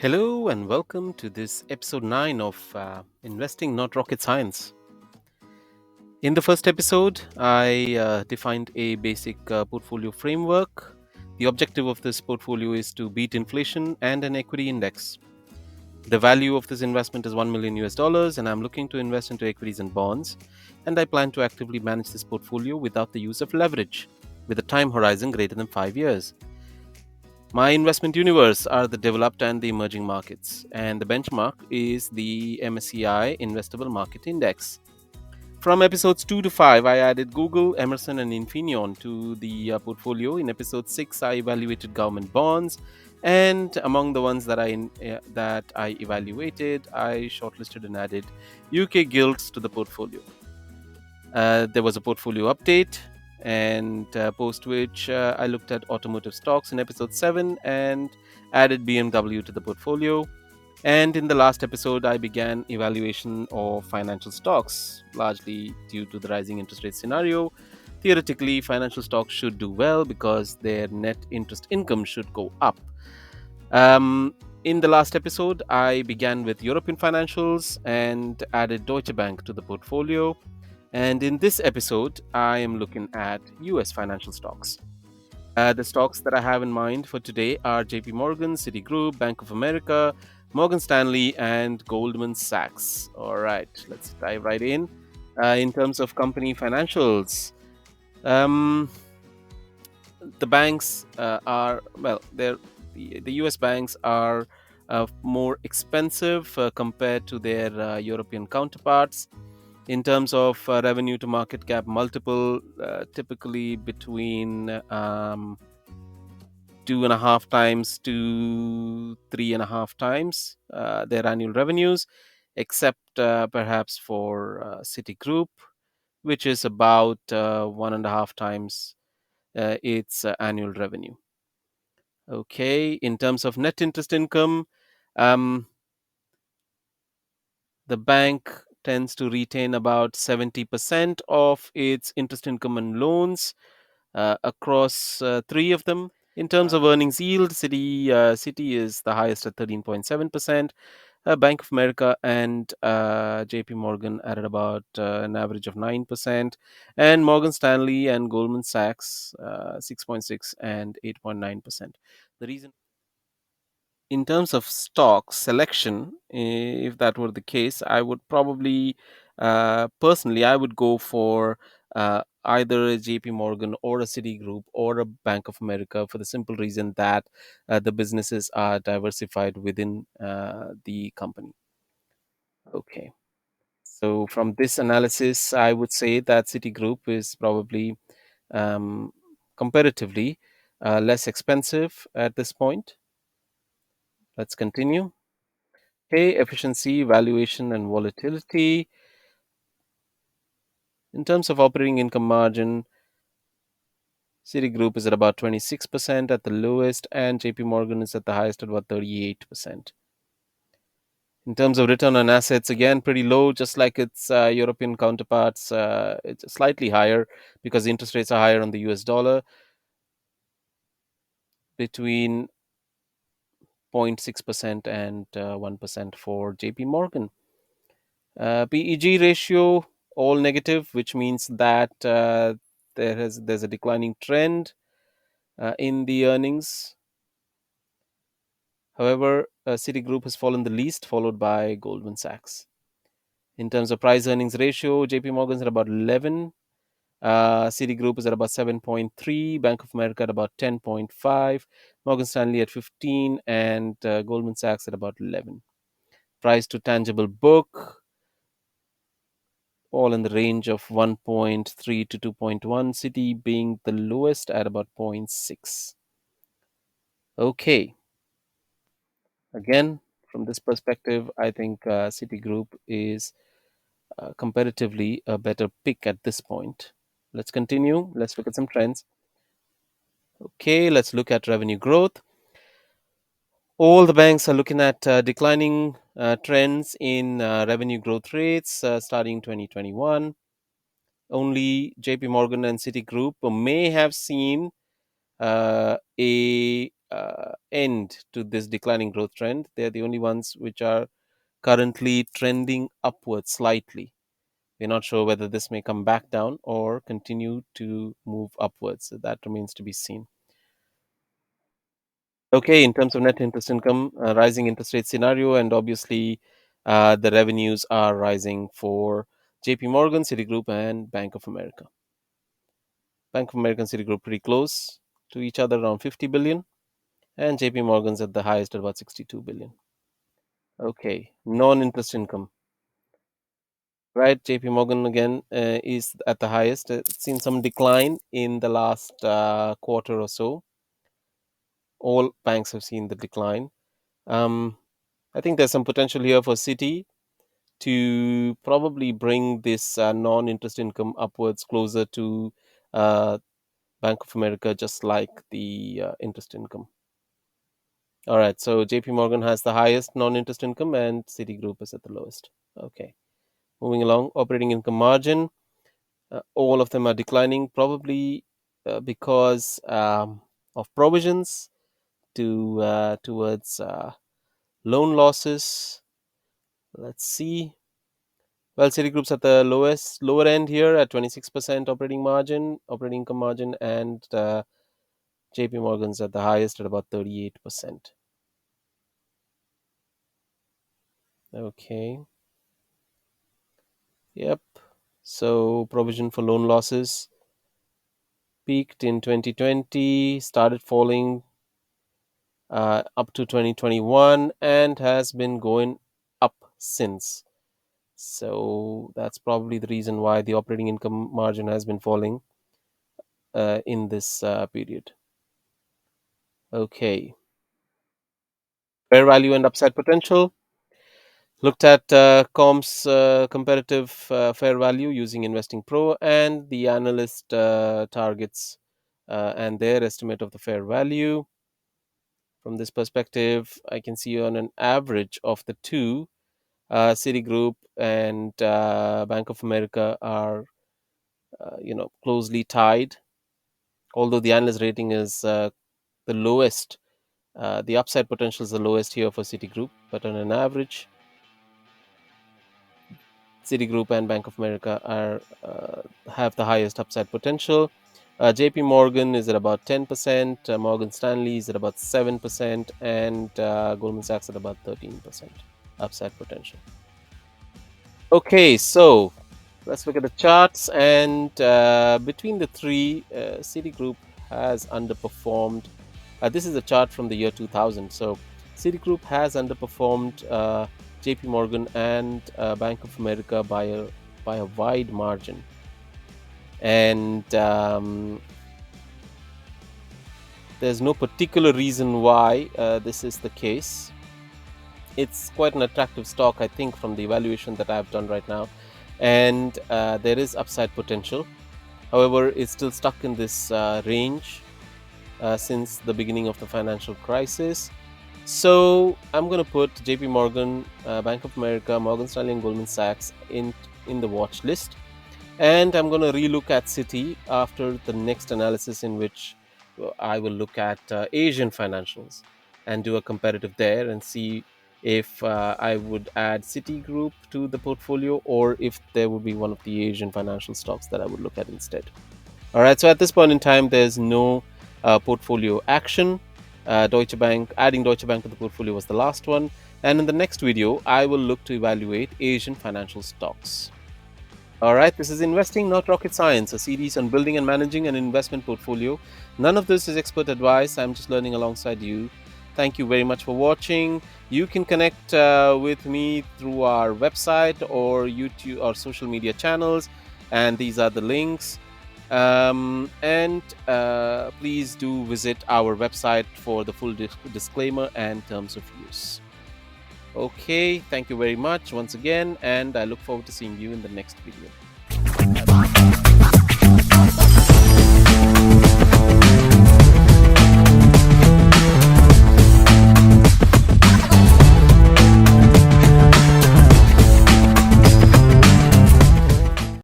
Hello and welcome to this episode 9 of Investing Not Rocket Science. In the first episode, I defined a basic portfolio framework. The objective of this portfolio is to beat inflation and an equity index. The value of this investment is 1 million US dollars, and I'm looking to invest into equities and bonds. And I plan to actively manage this portfolio without the use of leverage, with a time horizon greater than 5 years. My investment universe are the developed and the emerging markets, and the benchmark is the MSCI Investable Market Index. From episodes 2 to 5, I added Google, Emerson, and Infineon to the portfolio. In episode 6, I evaluated government bonds, and among the ones that I evaluated, I shortlisted and added UK gilts to the portfolio. There was a portfolio update, and post which I looked at automotive stocks in episode 7 and added BMW to the portfolio. And in the last episode, I began evaluation of financial stocks, largely due to the rising interest rate scenario. Theoretically, financial stocks should do well because their net interest income should go up. In the last episode, I began with European financials and added Deutsche Bank to the portfolio. And in this episode, I am looking at US financial stocks. The stocks that I have in mind for today are JP Morgan, Citigroup, Bank of America, Morgan Stanley, and Goldman Sachs. All right, let's dive right in. In terms of company financials, um, the banks are, well, the US banks are more expensive compared to their European counterparts. In terms of revenue to market cap multiple, typically between 2.5 times to 3.5 times their annual revenues, except perhaps for Citigroup, which is about 1.5 times its annual revenue. Okay, in terms of net interest income, um, the bank tends to retain about 70% of its interest income and loans across three of them. In terms of earnings yield, Citi is the highest at 13.7%. Bank of America and JP Morgan are at about an average of 9%, and Morgan Stanley and Goldman Sachs 6.6 and 8.9%. The reason, in terms of stock selection, if that were the case, I would probably, personally, I would go for either a JP Morgan or a Citigroup or a Bank of America, for the simple reason that the businesses are diversified within the company. Okay. So from this analysis, I would say that Citigroup is probably um, comparatively less expensive at this point. Let's continue. Okay, efficiency, valuation, and volatility. In terms of operating income margin, Citigroup is at about 26% at the lowest, and JP Morgan is at the highest at about 38%. In terms of return on assets, again, pretty low, just like its European counterparts. It's slightly higher because the interest rates are higher on the US dollar, between 0.6% and 1% for JP Morgan. PEG ratio, all negative, which means that there's a declining trend in the earnings. However, Citigroup has fallen the least, followed by Goldman Sachs. In terms of price earnings ratio, JP Morgan's at about 11, Citigroup is at about 7.3, Bank of America at about 10.5, Morgan Stanley at 15, and Goldman Sachs at about 11. Price to tangible book, all in the range of 1.3 to 2.1, Citi being the lowest at about 0.6. Okay, again, from this perspective, I think Citigroup is comparatively a better pick at this point. Let's continue. Let's look at some trends. Okay, let's look at revenue growth. All the banks are looking at declining trends in revenue growth rates starting 2021. Only JP Morgan and Citigroup may have seen a end to this declining growth trend. They're the only ones which are currently trending upwards slightly. We're not sure whether this may come back down or continue to move upwards. So that remains to be seen. Okay, in terms of net interest income, rising interest rate scenario, and obviously the revenues are rising for JP Morgan, Citigroup, and Bank of America. Bank of America and Citigroup pretty close to each other, around 50 billion, and JP Morgan's at the highest at about 62 billion. Okay, non interest income. Right, JP Morgan again is at the highest. It's seen some decline in the last quarter or so. All banks have seen the decline. Um, I think there's some potential here for Citi to probably bring this non-interest income upwards closer to uh, Bank of America, just like the interest income. All right, so JP Morgan has the highest non-interest income and Citigroup is at the lowest. Okay, moving along, operating income margin. All of them are declining, probably because of provisions towards loan losses. Let's see. Well, Citigroup's at the lower end here at 26% operating income margin, and JP Morgan's at the highest at about 38%. Okay. Yep. So provision for loan losses peaked in 2020, started falling up to 2021, and has been going up since. So that's probably the reason why the operating income margin has been falling in this period. Okay. Fair value and upside potential. Looked at Com's comparative fair value using Investing Pro and the analyst targets and their estimate of the fair value. From this perspective, I can see on an average of the two, Citigroup and Bank of America are, closely tied. Although the analyst rating is the lowest, the upside potential is the lowest here for Citigroup, but on an average, Citigroup and Bank of America are have the highest upside potential. JP Morgan is at about 10%, Morgan Stanley is at about 7%, and Goldman Sachs at about 13% upside potential. Okay, so let's look at the charts. And between the three, Citigroup has underperformed. This is a chart from the year 2000. So Citigroup has underperformed JP Morgan and Bank of America by a wide margin. And there's no particular reason why this is the case. It's quite an attractive stock, I think, from the evaluation that I've done right now. And there is upside potential. However, it's still stuck in this range since the beginning of the financial crisis. So I'm going to put JP Morgan, Bank of America, Morgan Stanley, and Goldman Sachs in the watch list. And I'm going to relook at Citi after the next analysis, in which I will look at Asian financials and do a comparative there and see if I would add Citigroup to the portfolio or if there would be one of the Asian financial stocks that I would look at instead. All right, so at this point in time, there's no portfolio action. Adding Deutsche Bank to the portfolio was the last one. And in the next video, I will look to evaluate Asian financial stocks. All right, this is Investing Not Rocket Science, a series on building and managing an investment portfolio. None of this is expert advice. I'm just learning alongside you. Thank you very much for watching. You can connect with me through our website or YouTube or social media channels, and these are the links. And please do visit our website for the full disclaimer and terms of use. Okay, thank you very much once again, and I look forward to seeing you in the next video.